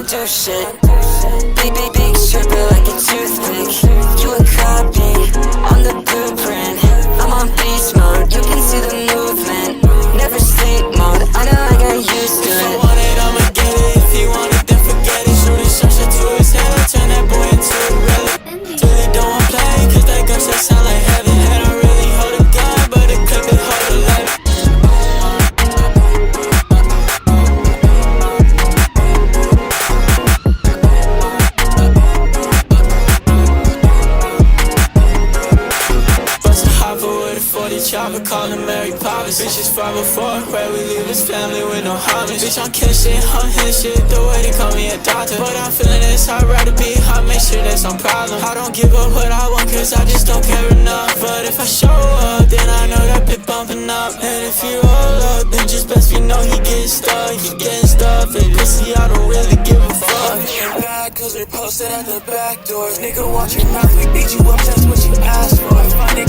do shit. Big stripper like a toothpick. You a copy, I'm the blueprint. I'm on beast mode, you can see the movement. Never sleep mode, I know I got used to it. If I want it, I'ma get it. If he want it, then forget it. Shoot a shot to his head, I turn that boy into a relic. Really don't want play, cause that gunshot sound like heaven. And I really hold a gun, but the clip is hard to let it. Chopper, call him Mary Poppins. Bitch is 504, where we leave his family with no homage. Bitch, I'm killing shit, I'm hitting shit, the way they call me a doctor. But I'm feeling this, I'd rather be hot, make sure there's some problem. I don't give up what I want, cause I just don't care enough. But if I show up, then I know that bitch bumping up. And if he roll up, then just best we know he getting stuck. He getting stuff, and pussy, I don't really give a fuck. Mad cause we posted at the back doors. Nigga, watch your mouth, we beat you up, that's what you asked for. Find it